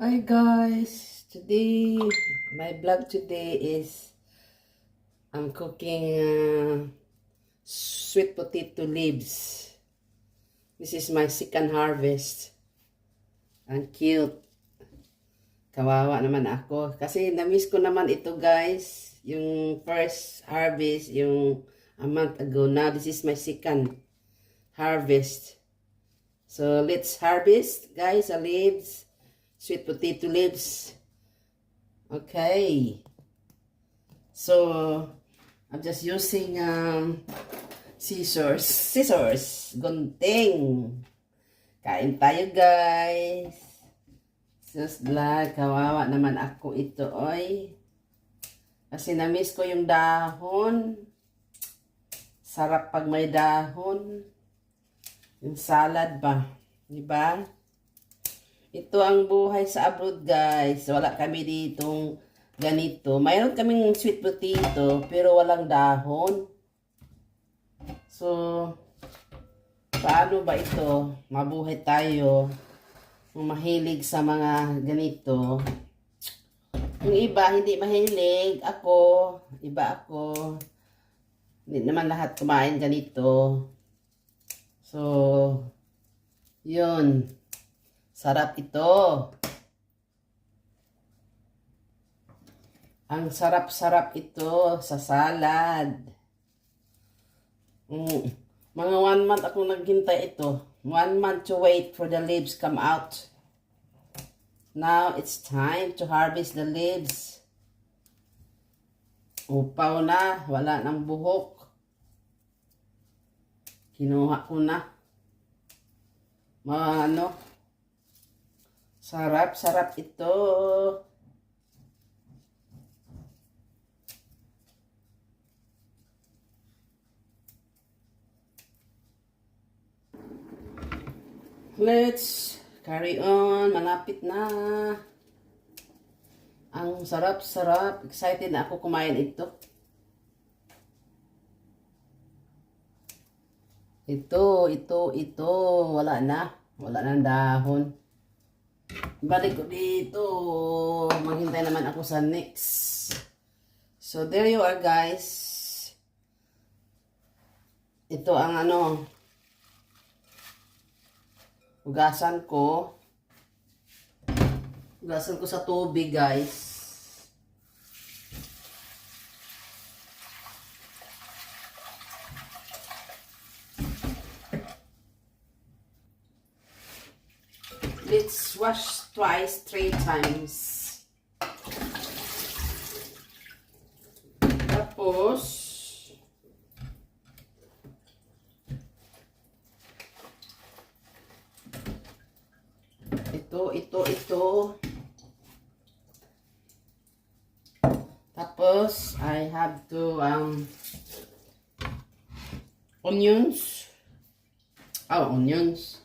Hi guys, today my vlog today is I'm cooking sweet potato leaves. This is my second harvest. Ang cute. Kawawa naman ako kasi na-miss ko naman ito guys. Yung first harvest yung a month ago. Now this is my second harvest. So let's harvest guys, the leaves. Sweet potato leaves. Okay. So, I'm just using scissors, gunting. Kain tayo guys. Sus lang, kawawa naman ako ito, oy. Kasi na-miss ko yung dahon. Sarap pag may dahon. Yung salad ba, di ba? Ito ang buhay sa abroad guys. Wala kami ditong ganito. Mayroon kaming sweet potato pero walang dahon. So, paano ba ito? Mabuhay tayo. Mahilig sa mga ganito. Yung iba hindi mahilig. Iba ako. Hindi naman lahat kumain ganito. So, yun. Sarap ito. Ang sarap-sarap ito sa salad. Mga 1 month ako naghintay ito. 1 month to wait for the leaves come out. Now it's time to harvest the leaves. Upaw na. Wala ng buhok. Kinuha ko na. Sarap-sarap ito. Let's carry on. Malapit na. Ang sarap-sarap. Excited na ako kumain ito. Ito. Wala na. Wala nang dahon. Balik ko dito. Maghintay naman ako sa next. So, there you are guys. Ito ang hugasan ko. Hugasan ko sa tubig guys. Let's wash twice, 3 times. Tapos, ito. Tapos, I have to, onions. Oh, onions.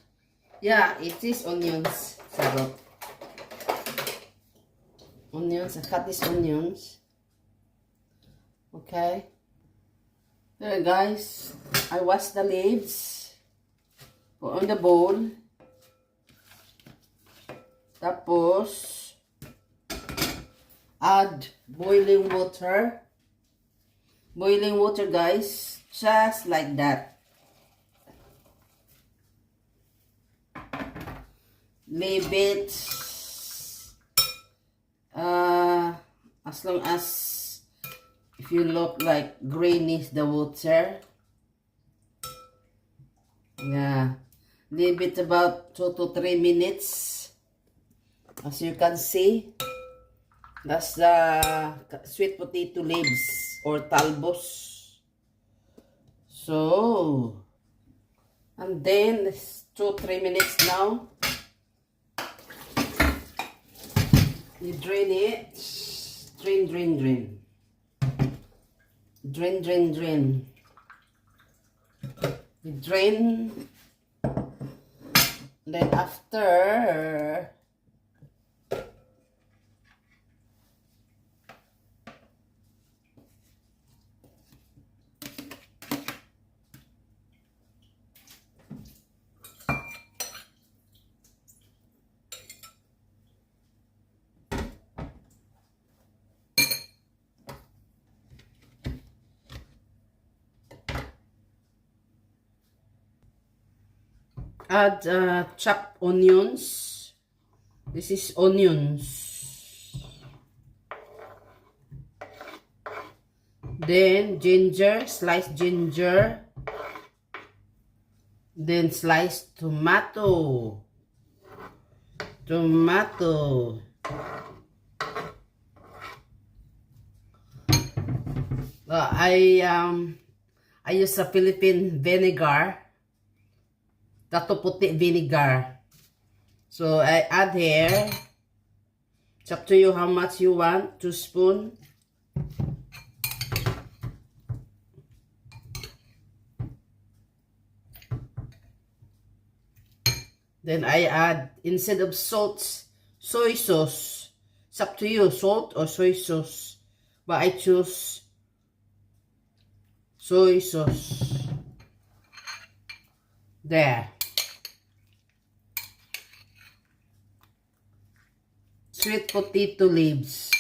Yeah, it is onions. Sarap. Onions. I cut these onions. Okay. There guys. I wash the leaves. Put on the bowl. Tapos, add boiling water. Boiling water guys. Just like that. Leave it as long as if you look like greenish the water. Yeah, leave it about 2 to 3 minutes. As you can see, that's the sweet potato leaves or talbos. So, and then 2-3 minutes now. You drain it. Drain. You drain. Then after, Add chopped onions. This is onions. Then ginger, sliced ginger. Then sliced tomato. Tomato. I use a Philippine vinegar. Tato puti vinegar. So I add here. It's up to you how much you want. 2 spoons. Then I add, instead of salt, soy sauce. It's up to you, salt or soy sauce. But I choose soy sauce. There. Sweet potato leaves.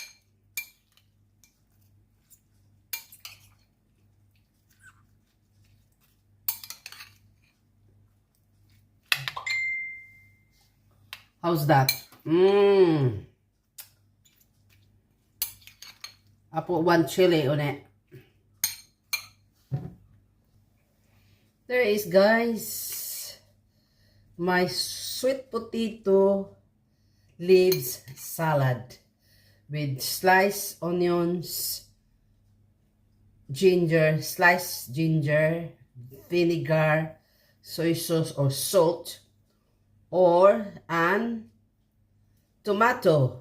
How's that? I put 1 chili on it. There is, guys, my sweet potato leaves salad with sliced onions, ginger, sliced ginger, vinegar, soy sauce or salt, and tomato.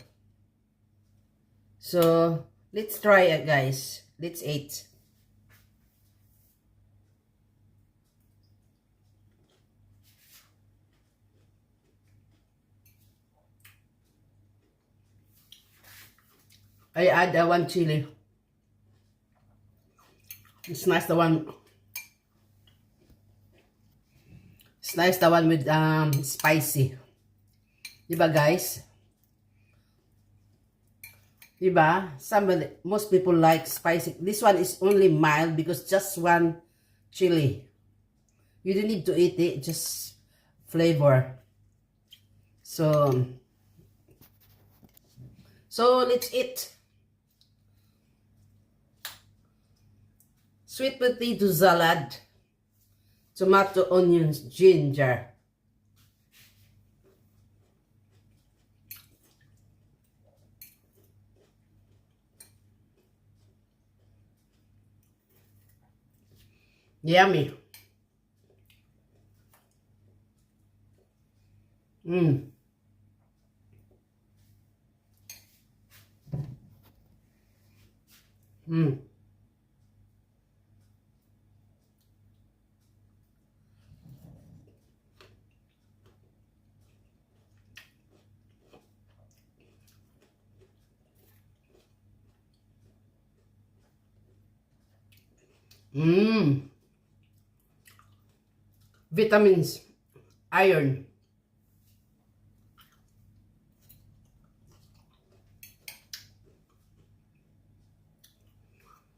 So let's try it, guys. Let's eat. I add 1 chili. It's nice, the one. It's nice, the one with spicy. Diba, guys? Diba? Most people like spicy. This one is only mild because just 1 chili. You don't need to eat it, just flavor. So let's eat. Sweet potato salad, tomato, onions, ginger. Yummy. Mm. Mm. Mm. Vitamins, iron.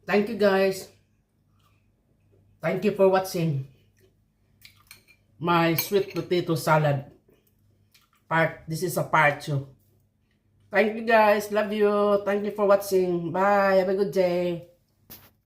Thank you, guys. Thank you for watching my sweet potato salad. This is a part 2. Thank you, guys. Love you. Thank you for watching. Bye. Have a good day.